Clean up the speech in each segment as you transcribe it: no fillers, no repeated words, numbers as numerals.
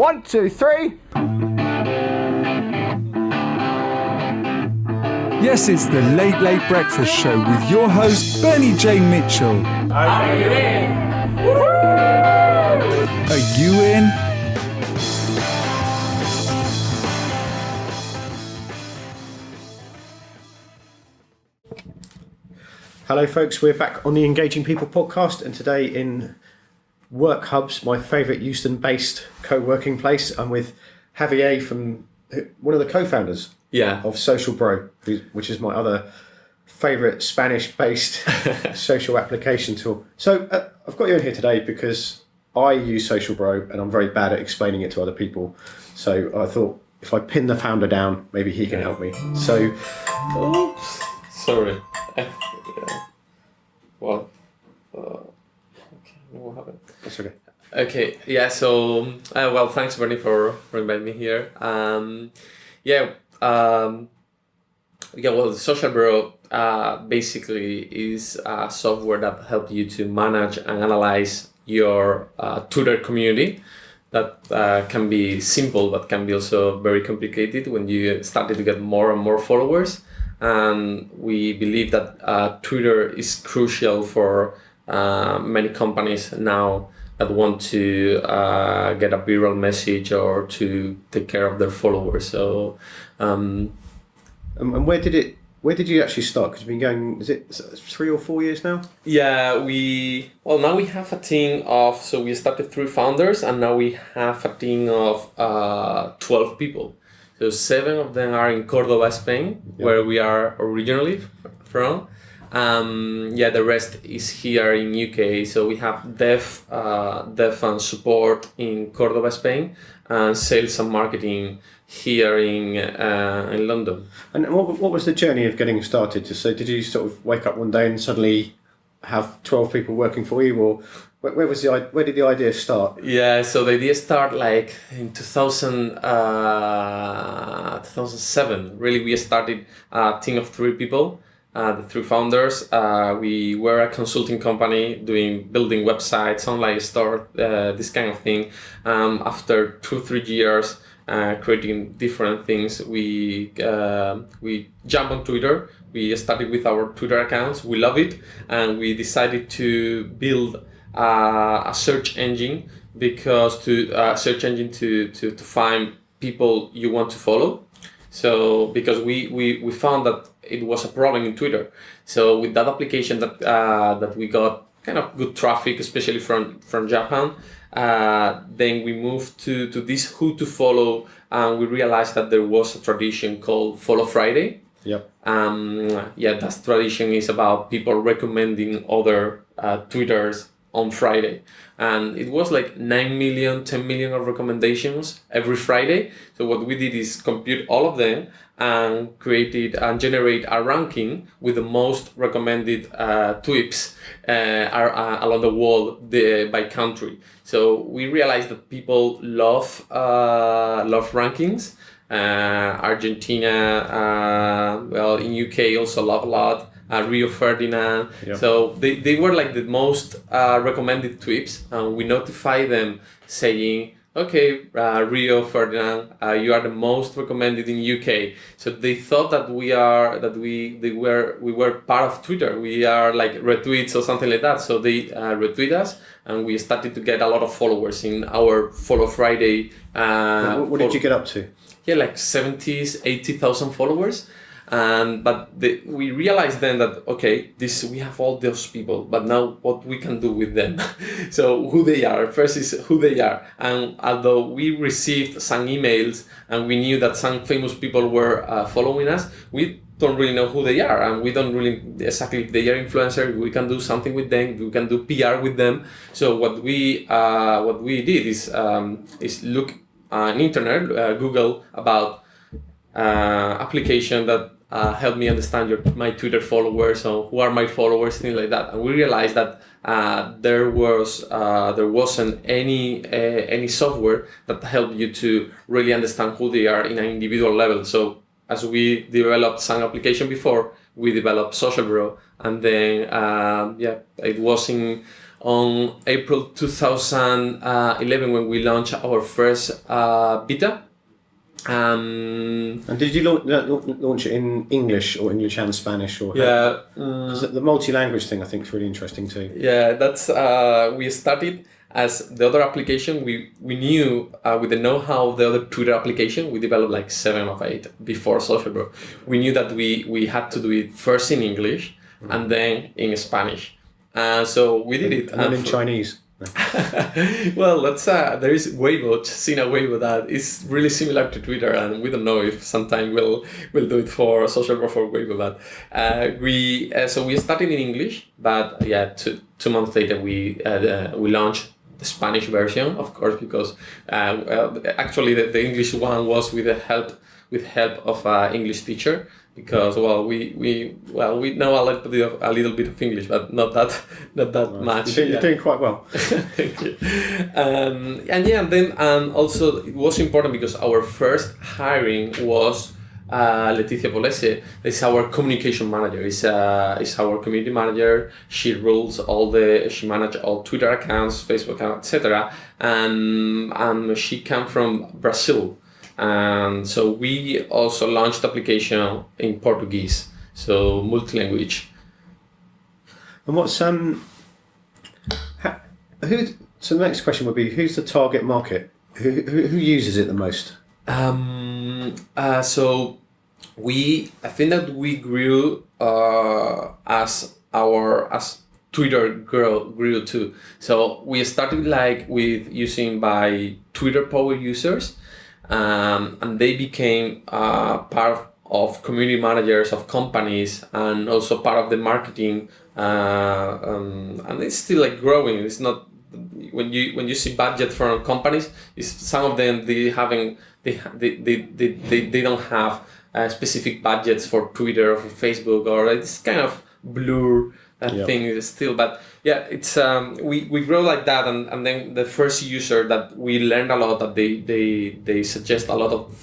1, 2, 3. Yes, it's the Late Late Breakfast Show with your host, Bernie J. Mitchell. Are you in? Are you in? Hello folks, we're back on the Engaging People podcast, and today in Work Hubs, my favourite Houston-based co-working place, I'm with Javier, from one of the co-founders of SocialBro, which is my other favourite Spanish-based social application tool. So I've got you in here today because I use SocialBro and I'm very bad at explaining it to other people. So I thought if I pin the founder down, maybe he can help me. So, Oops. Sorry. Okay, what happened? That's okay. Okay, yeah, so, thanks, Bernie, for inviting me here. SocialBro basically is a software that helps you to manage and analyze your Twitter community. That can be simple, but can be also very complicated when you started to get more and more followers. And we believe that Twitter is crucial for many companies now that want to get a viral message or to take care of their followers. So, and where did you actually start? Because you've been going, is it 3 or 4 years now? Yeah, now we have a team of, so we started 3 founders, and now we have a team of 12 people. So 7 of them are in Córdoba, Spain, where we are originally from. The rest is here in UK. So we have dev and support in Córdoba, Spain, and sales and marketing here in London. And what was the journey of getting started? So did you sort of wake up one day and suddenly have 12 people working for you, or where did the idea start? Yeah, so the idea started like in 2007. Really, we started a team of 3 people, the 3 founders. We were a consulting company building websites, online store, this kind of thing. After 2-3 years creating different things, we jumped on Twitter. We started with our Twitter accounts. We love it, and we decided to build a search engine to find people you want to follow. So because we found that it was a problem in Twitter. So with that application that we got kind of good traffic, especially from Japan, then we moved to this who to follow, and we realized that there was a tradition called Follow Friday. Yep. That tradition is about people recommending other Twitters on Friday, and it was like 9 million, 10 million of recommendations every Friday. So what we did is compute all of them and created and generate a ranking with the most recommended tweets along the world by country. So we realized that people love rankings. Argentina, in UK also love a lot. Rio Ferdinand. Yep. So they were like the most recommended tweets, and we notify them saying, okay, Rio Ferdinand, you are the most recommended in UK. So they thought that we were part of Twitter. We are like retweets or something like that. So they retweet us, and we started to get a lot of followers in our Follow Friday. What did you get up to? Yeah, like 80,000 followers. But we realized then that, okay, we have all those people, but now what we can do with them. So who they are, first is who they are. And although we received some emails and we knew that some famous people were following us, we don't really know who they are, and we don't really exactly if they are influencers. We can do something with them. We can do PR with them. So what we did is look on internet, Google about application that help me understand my Twitter followers, or who are my followers, things like that. And we realized that there wasn't any software that helped you to really understand who they are in an individual level. So as we developed some application before, we developed SocialBro, and then it was in on April 2011 when we launched our first beta. And did you launch it in English or English and Spanish? Or yeah, the multi-language thing I think is really interesting too. Yeah, that's we started as the other application. We knew with the know-how of the other Twitter application, we developed like 7 or 8 before SocialBro. We knew that we had to do it first in English and then in Spanish. So we did it. And then in Chinese. Well, that's there is Weibo, Sina Weibo, that is really similar to Twitter, and we don't know if sometime we'll do it for SocialBro for Weibo. But so we started in English, but yeah, 2 months later we launched the Spanish version, of course, because actually the English one was with help of an English teacher. Because we know a little bit of English, but not that much. You're doing quite well. Thank you. And also it was important because our first hiring was Leticia Polese. Is our communication manager. Is our community manager. She manages all Twitter accounts, Facebook accounts, etc. And she came from Brazil. And so we also launched the application in Portuguese, so multi-language. And what's so the next question would be, who's the target market? Who uses it the most? So I think that we grew as Twitter grew too. So we started with using by Twitter power users. And they became part of community managers of companies and also part of the marketing. And it's still growing. It's not when you see budget from companies. Some of them they don't have specific budgets for Twitter or for Facebook, or it's kind of blur. Thing is still, but yeah, it's we grow like that, and then the first user that we learned a lot that they suggest a lot of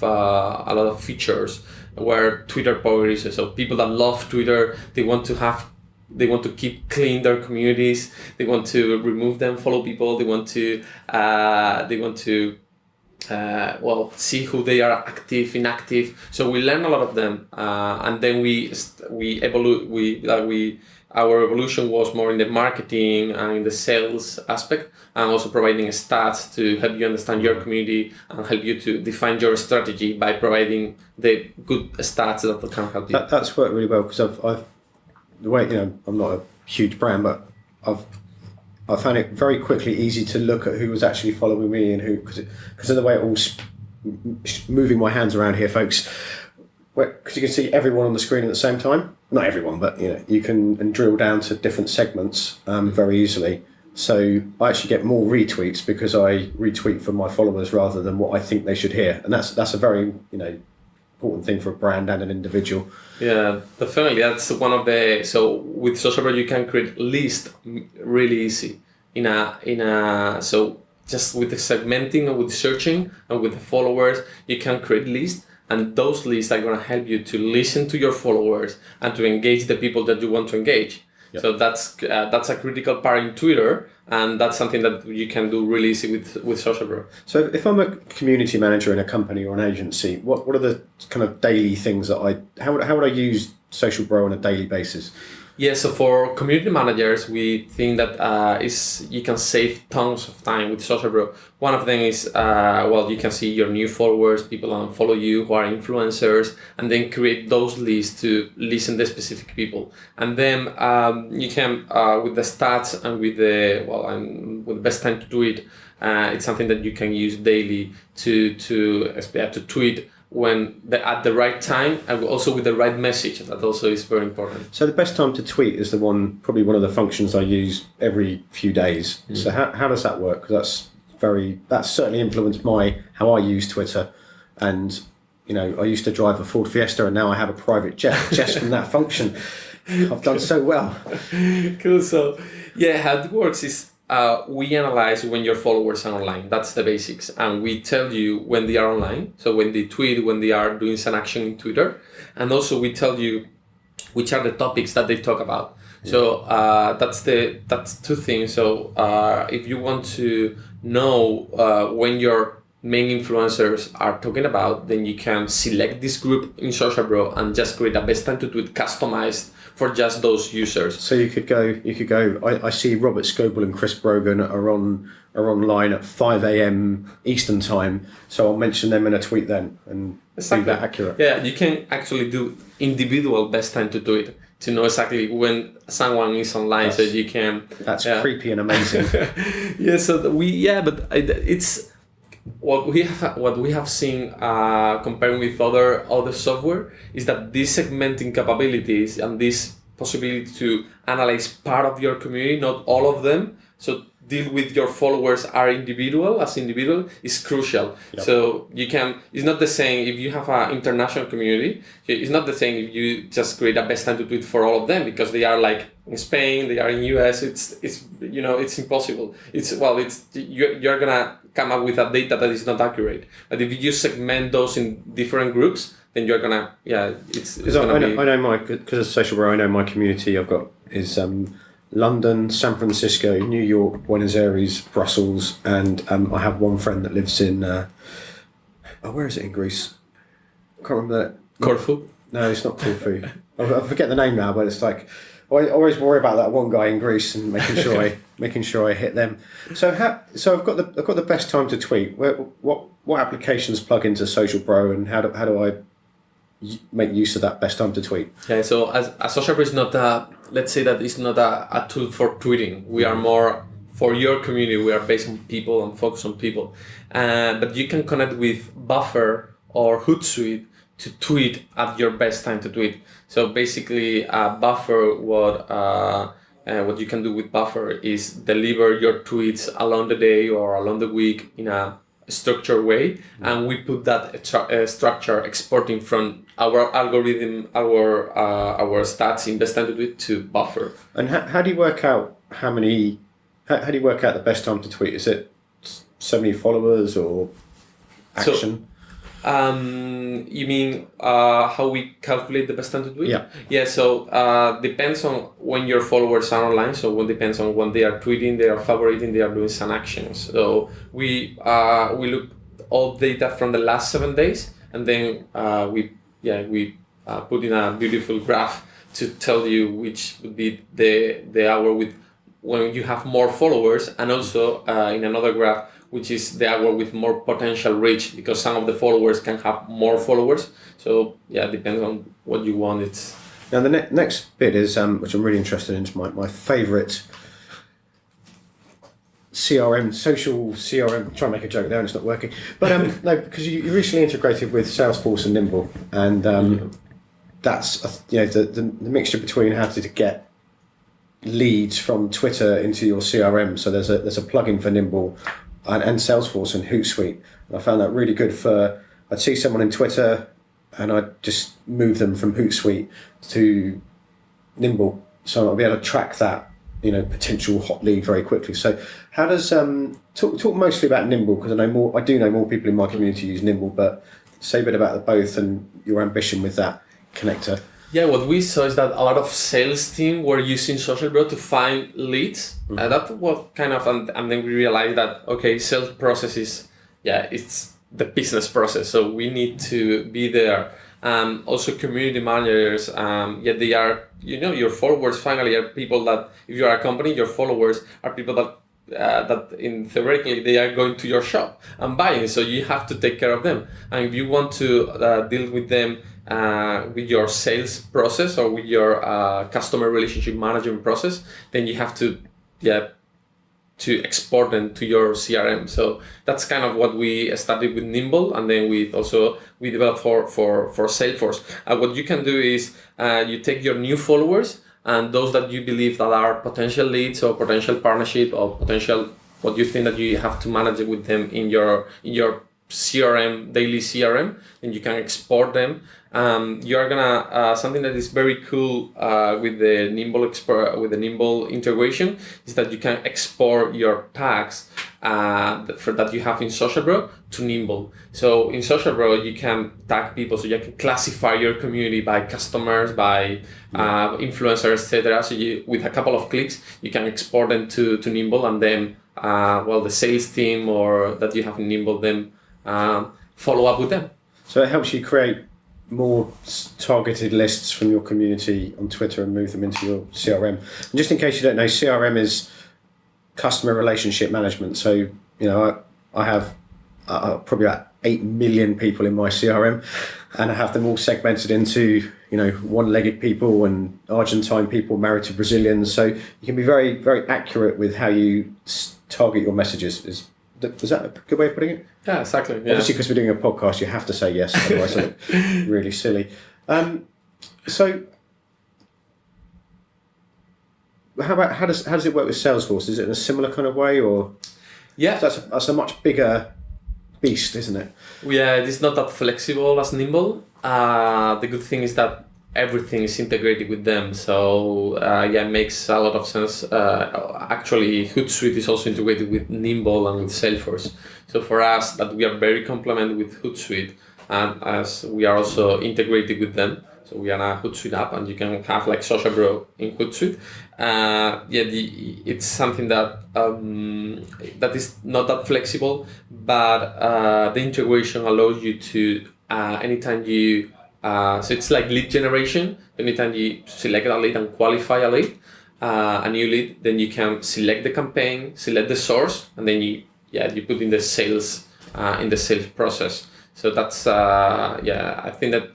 features where Twitter power users. So people that love Twitter, they want to keep clean their communities, they want to remove them, follow people, they want to see who they are active, inactive. So we learn a lot of them, and then our evolution was more in the marketing and in the sales aspect, and also providing stats to help you understand your community and help you to define your strategy by providing the good stats that can help you. That's worked really well because I've the way I'm not a huge brand, but I found it very quickly easy to look at who was actually following me and who, because of the way it all moving my hands around here, folks. Because you can see everyone on the screen at the same time. Not everyone, but you can drill down to different segments very easily. So I actually get more retweets because I retweet for my followers rather than what I think they should hear, and that's a very important thing for a brand and an individual. Yeah, definitely. That's one of the. So with SocialBro you can create list really easy so just with the segmenting and with searching and with the followers you can create lists. And those lists are going to help you to listen to your followers and to engage the people that you want to engage. Yep. So that's a critical part in Twitter, and that's something that you can do really easy with SocialBro. So if I'm a community manager in a company or an agency, what are the kind of daily things that how would I use SocialBro on a daily basis? Yeah, so for community managers, we think that you can save tons of time with SocialBro. One of them is, you can see your new followers, people that follow you who are influencers, and then create those lists to listen to specific people. And then you can, with the stats and with the best time to do it, it's something that you can use daily to tweet at the right time, and also with the right message. That also is very important. So the best time to tweet is probably one of the functions I use every few days. Mm. So how does that work? Because that's certainly influenced how I use Twitter. And I used to drive a Ford Fiesta, and now I have a private jet just from that function. I've done so well. Cool. So how it works is we analyze when your followers are online. That's the basics. And we tell you when they are online. So when they tweet, when they are doing some action in Twitter. And also we tell you which are the topics that they talk about. So that's two things. So if you want to know when your main influencers are talking about, then you can select this group in SocialBro and just create a best time to tweet customized for just those users. So you could go. I see Robert Scoble and Chris Brogan are online at 5 a.m. Eastern time. So I'll mention them in a tweet then and be that accurate. Yeah, you can actually do individual best time to tweet to know exactly when someone is online, so you can. That's creepy and amazing. Yeah. So it's. What we have seen comparing with other software is that these segmenting capabilities and this possibility to analyze part of your community, not all of them, so deal with your followers as individual is crucial. Yep. So you can, it's not the same if you have an international community, it's not the same if you just create a best time to tweet for all of them, because they are like in Spain, they are in US, it's impossible. You're gonna come up with a data that is not accurate. But if you just segment those in different groups, then you're gonna, because of SocialBro, I know my community I've got is London, San Francisco, New York, Buenos Aires, Brussels, and I have one friend that lives in where is it in Greece? I can't remember that. Corfu? No, it's not Corfu. I forget the name now, but it's like I always worry about that one guy in Greece and making sure I hit them. So I've got the best time to tweet. What applications plug into SocialBro, and how do I make use of that best time to tweet? Yeah, so as SocialBro is not let's say that it's not a tool for tweeting. We are more for your community. We are based on people and focus on people. But you can connect with Buffer or Hootsuite to tweet at your best time to tweet. So basically, Buffer, what you can do with Buffer is deliver your tweets along the day or along the week in a structured way, and we put that structure exporting from our algorithm, our stats in best time to tweet to Buffer. And how do you work out how do you work out the best time to tweet? Is it so many followers or action? You mean how we calculate the best time to tweet? Yeah. So depends on when your followers are online. So it depends on when they are tweeting, they are favoriting, they are doing some actions. So we look all data from the last 7 days, and then we put in a beautiful graph to tell you which would be the hour with when you have more followers, and also in another graph which is the hour with more potential reach, because some of the followers can have more followers. So it depends on what you want. Now the next bit is which I'm really interested in, is my favourite CRM, social CRM. I'm trying to make a joke there and it's not working. But no, because you recently integrated with Salesforce and Nimble, and that's the mixture between how to get leads from Twitter into your CRM. So there's a plugin for Nimble and Salesforce and Hootsuite. And I found that really good I'd see someone in Twitter and I'd just move them from Hootsuite to Nimble. So I'll be able to track that, potential hot lead very quickly. So how does, talk mostly about Nimble, because I do know more people in my community use Nimble, but say a bit about the both and your ambition with that connector. Yeah, what we saw is that a lot of sales team were using SocialBro to find leads. That's what kind of, and then we realized that, sales process is, it's the business process. So we need to be there. Also community managers, they are, your followers finally are people that, if you are a company, your followers are people that in theoretically they are going to your shop and buying. So you have to take care of them. And if you want to deal with them, with your sales process or with your customer relationship management process, then you have to export them to your CRM. So that's kind of what we started with Nimble, and then we developed for Salesforce. What you can do is you take your new followers and those that you believe that are potential leads or potential partnership or potential what you think that you have to manage with them in your CRM, daily CRM, and you can export them. You're gonna something that is very cool with the Nimble integration is that you can export your tags that you have in SocialBro to Nimble. So in SocialBro, you can tag people, so you can classify your community by customers, by influencers, etc. So you, with a couple of clicks, you can export them to Nimble, and then the sales team or that you have in Nimble then follow up with them. So it helps you create more targeted lists from your community on Twitter and move them into your CRM. And just in case you don't know, CRM is customer relationship management. So, I have probably about 8 million people in my CRM, and I have them all segmented into, one-legged people and Argentine people married to Brazilians. So you can be very, very accurate with how you target your messages. Is that a good way of putting it? Yeah, exactly. Yeah. Obviously, because we're doing a podcast, you have to say yes, otherwise I look really silly. So, how does it work with Salesforce? Is it in a similar kind of way, or that's a much bigger beast, isn't it? Yeah, it is not that flexible as Nimble. The good thing is that everything is integrated with them, so it makes a lot of sense. Actually, Hootsuite is also integrated with Nimble and with Salesforce. So for us, that we are very complemented with Hootsuite, and as we are also integrated with them. So we are a Hootsuite app, and you can have like SocialBro in Hootsuite. It's something that that is not that flexible, but the integration allows you to anytime you so it's like lead generation. Anytime you select a lead and qualify a lead, a new lead, then you can select the campaign, select the source, and then you put in the sales process. So that's I think that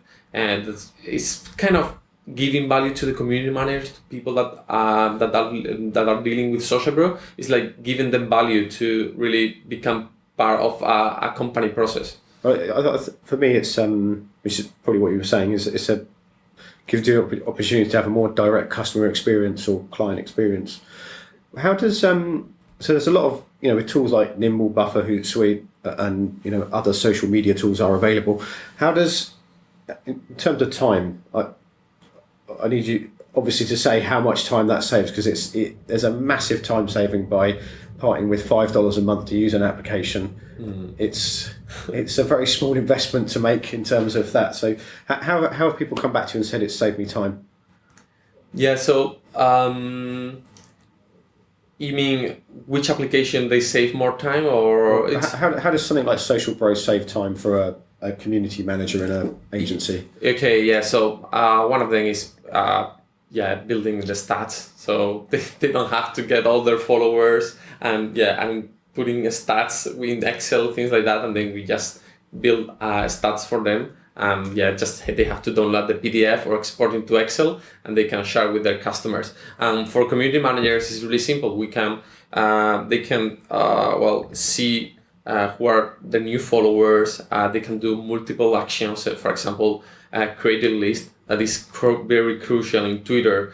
it's kind of giving value to the community managers, to people that are dealing with SocialBro. It's like giving them value to really become part of a company process. For me, it's which is probably what you were saying, is gives you the opportunity to have a more direct customer experience or client experience. How does so there's a lot of with tools like Nimble, Buffer, Hootsuite, and other social media tools are available. How does, in terms of time, I need you obviously to say how much time that saves, because there's a massive time saving by parting with $5 a month to use an application. It's a very small investment to make in terms of that. So how have people come back to you and said it's saved me time? Yeah, so you mean which application they save more time, or how does something like SocialBro save time for a community manager in an agency? Okay, yeah. So one of them is building the stats, so they don't have to get all their followers and putting stats in Excel, things like that, and then we just build stats for them. Just they have to download the PDF or export into Excel, and they can share with their customers. For community managers, it's really simple. They can see who are the new followers. They can do multiple actions. For example, create a list that is very crucial in Twitter.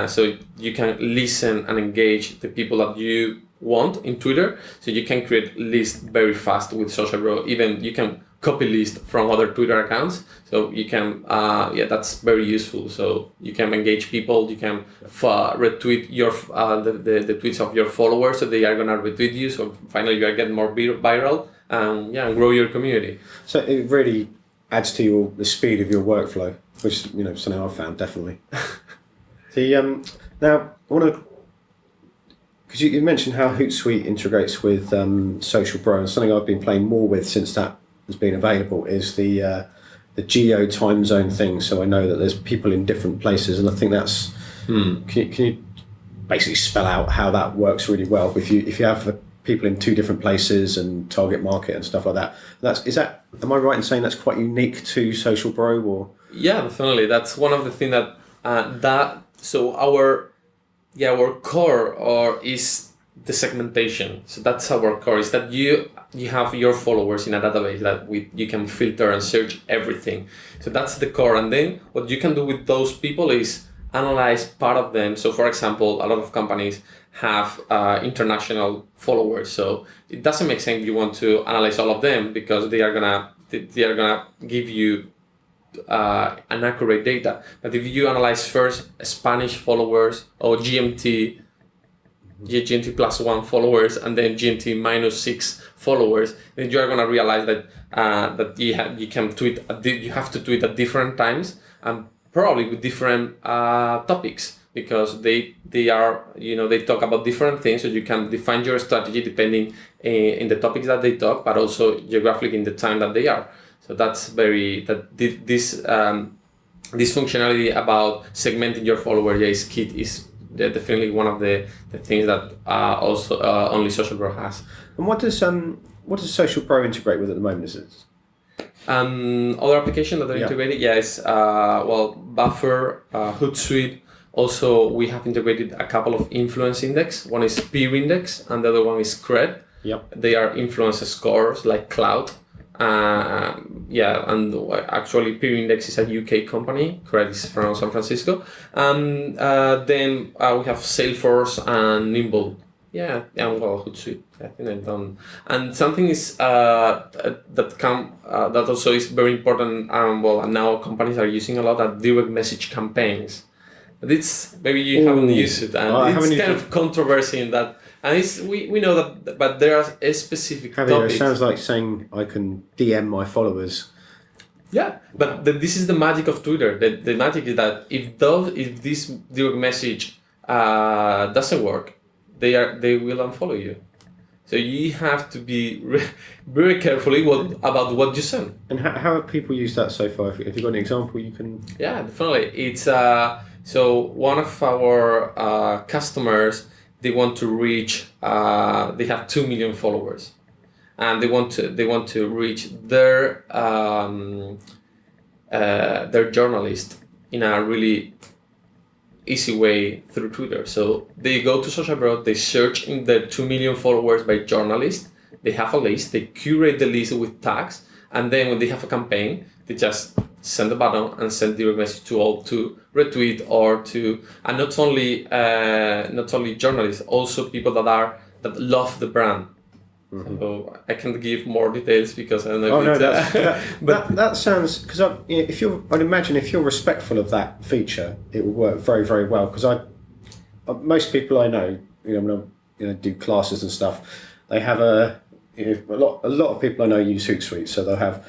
So you can listen and engage the people that you want in Twitter. So you can create lists very fast with SocialBro. Even you can copy list from other Twitter accounts. So you can, that's very useful. So you can engage people. You can retweet your the tweets of your followers, so they are gonna retweet you. So finally, you are getting more viral and grow your community. So it really adds to the speed of your workflow, which is something I've found definitely. Now I want to, because you mentioned how Hootsuite integrates with SocialBro, and something I've been playing more with since that has been available is the geo time zone thing. So I know that there's people in different places, and I think that's can you basically spell out how that works really well? If you have people in two different places and target market and stuff like that, am I right in saying that's quite unique to SocialBro? Or yeah, definitely. That's one of the things that so our core is the segmentation. So that's our core, is that you have your followers in a database that you can filter and search everything. So that's the core. And then what you can do with those people is analyze part of them. So for example, a lot of companies have international followers. So it doesn't make sense you want to analyze all of them, because they are gonna give you an accurate data. But if you analyze first Spanish followers or GMT GMT plus 1 followers and then GMT minus 6 followers, then you are gonna realize that you have to tweet at different times and probably with different topics, because they are, they talk about different things, so you can define your strategy depending in the topics that they talk, but also geographically in the time that they are. So that's this functionality about segmenting your followers is key, is definitely one of the things that also only SocialBro has. And what does SocialBro integrate with at the moment? Is it other applications that are integrated? Yes. Buffer, Hootsuite. Also, we have integrated a couple of influence index. One is peer index, and the other one is Cred. Yep. They are influence scores like Cloud. And actually peer index is a UK company. Cred is from San Francisco. And then we have Salesforce and Nimble. Hootsuite. I think I've done. And something is that also is very important. And now companies are using a lot of direct message campaigns. But it's maybe you haven't used it, and it's kind of controversy in that. And we know that, but there are specific Javier, topics. it sounds like saying I can DM my followers. Yeah, but this is the magic of Twitter. The magic is that if this direct message doesn't work, they will unfollow you. So you have to be very carefully about what you send. And how have people used that so far? If you've got an example, you can. Yeah, definitely. It's so one of our customers. They want to reach. They have 2 million followers, and they want to reach their journalist in a really easy way through Twitter. So they go to SocialBro, they search in the 2 million followers by journalist. They have a list. They curate the list with tags, and then when they have a campaign, they just send a button and send direct message to all to retweet or to, and not only journalists, also people that love the brand. Mm-hmm. So I can't give more details because I don't know. That sounds, because I'd imagine if you're respectful of that feature, it will work very, very well. Because most people I know, when I do classes and stuff, they have a lot of people I know use Hootsuite, so they'll have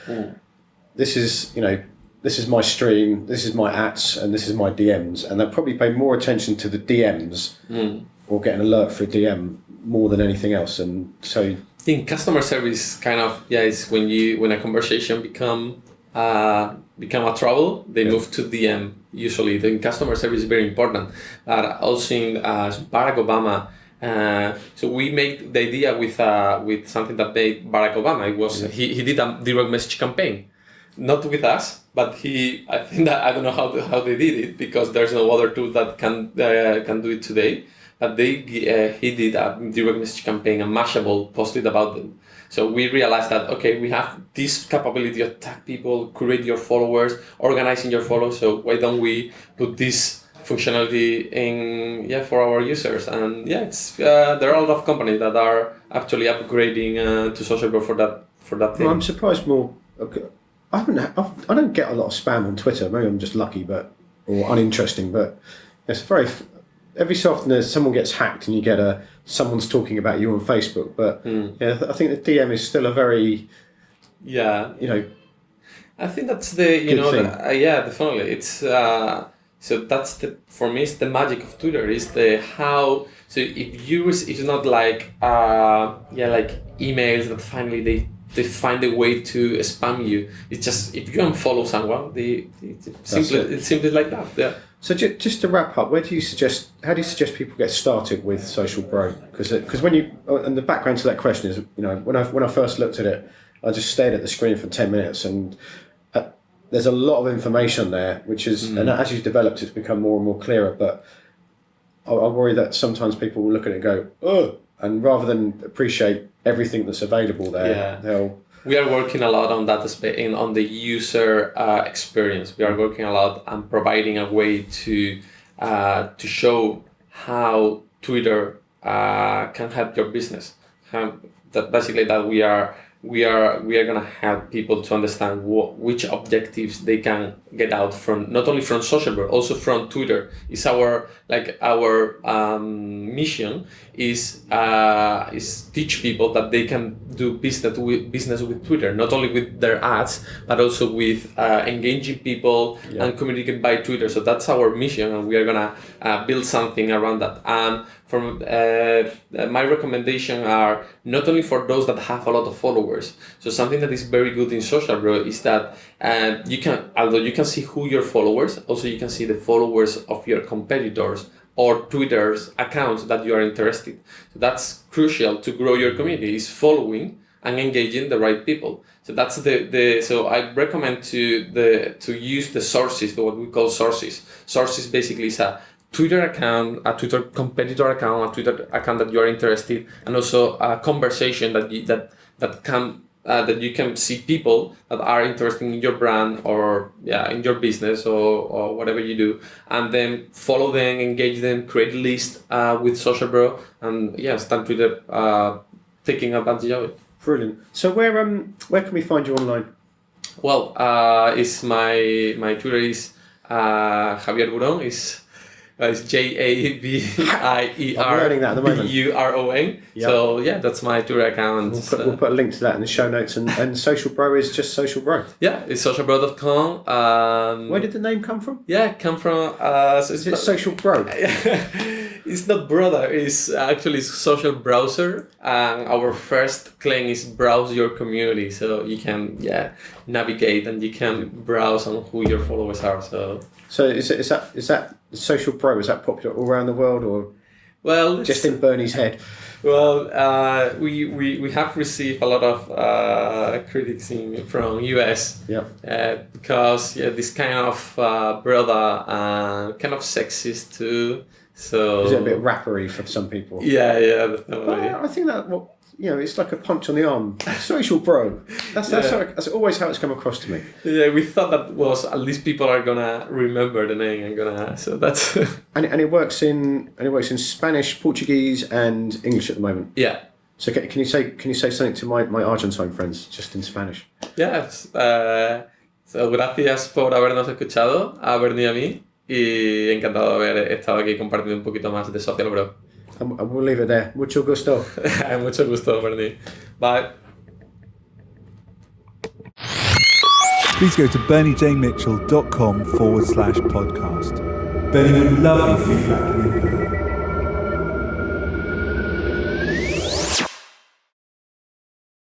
this is my stream, this is my ats, and this is my DMs, and they'll probably pay more attention to the DMs or get an alert for a DM more than anything else. And so I think customer service kind of is when a conversation become a trouble, they move to DM. Usually, the customer service is very important. Also in Barack Obama. So we made the idea with something that made Barack Obama. It was he did a direct message campaign, not with us, but I think that I don't know how they did it, because there's no other tool that can do it today. But he did a direct message campaign, and Mashable posted about them. So we realized that we have this capability to tag people, curate your followers, organizing your followers. So why don't we put this functionality in for our users? And it's there are a lot of companies that are actually upgrading to SocialBro for that thing. Well, I'm surprised more. Okay, I don't get a lot of spam on Twitter. Maybe I'm just lucky, or uninteresting. But it's every so often someone gets hacked and you get someone's talking about you on Facebook. But I think the DM is still a very I think that's the definitely it's so that's for me it's the magic of Twitter is how. So it's not like like emails that finally they find a way to spam you. It's just if you unfollow someone, it's simply like that. Yeah. So just to wrap up, how do you suggest people get started with SocialBro? Because when you, and the background to that question is, when I first looked at it, I just stared at the screen for 10 minutes, and there's a lot of information there, which is, and as you've developed, it's become more and more clearer. But I worry that sometimes people will look at it and go, oh, and rather than appreciate everything that's available there, we are working a lot on that aspect, on the user experience. We are working a lot on providing a way to show how Twitter can help your business. That we are we are gonna help people to understand which objectives they can get out from, not only from SocialBro, also from Twitter. It's our mission is teach people that they can do business with Twitter, not only with their ads, but also with engaging people and communicate by Twitter. So that's our mission, and we are gonna build something around that. And from my recommendation are not only for those that have a lot of followers. So something that is very good in SocialBro is that you can see who your followers, also you can see the followers of your competitors or Twitter's accounts that you are interested. So that's crucial to grow your community, is following and engaging the right people. So that's so I recommend to use the sources, what we call sources. Sources basically is a Twitter account, a Twitter competitor account, a Twitter account that you are interested, and also a conversation that you can see people that are interested in your brand or in your business or whatever you do, and then follow them, engage them, create a list with SocialBro, and start Twitter taking advantage of it. Brilliant. So where can we find you online? Well, it's my Twitter is Javier Burón. It's JAVIER Yep. So that's my Twitter account. We'll put a link to that in the show notes. And SocialBro is just SocialBro. Yeah, it's socialbro.com. Where did the name come from? Yeah, come from. Is it SocialBro? It's not brother. It's actually social browser. And our first claim is browse your community, so you can navigate and you can browse on who your followers are. So is that SocialBro? Is that popular all around the world, or just in Bernie's head? Well, we have received a lot of critics from US. Because this kind of brother kind of sexist too. So is it a bit rappery for some people? Yeah, definitely. I think that it's like a punch on the arm. SocialBro. That's always how it's come across to me. Yeah, we thought that was at least people are gonna remember the name and so that's. and it works in Spanish, Portuguese, and English at the moment. Yeah. So can you say something to my Argentine friends just in Spanish? Yes. So gracias por habernos escuchado a Bernie y a mí, y encantado de haber estado aquí compartiendo un poquito más de SocialBro. And we'll leave it there. Mucho gusto. Mucho gusto, Bernie. Bye. Please go to berniejmitchell.com/podcast. Bernie would love your feedback and input.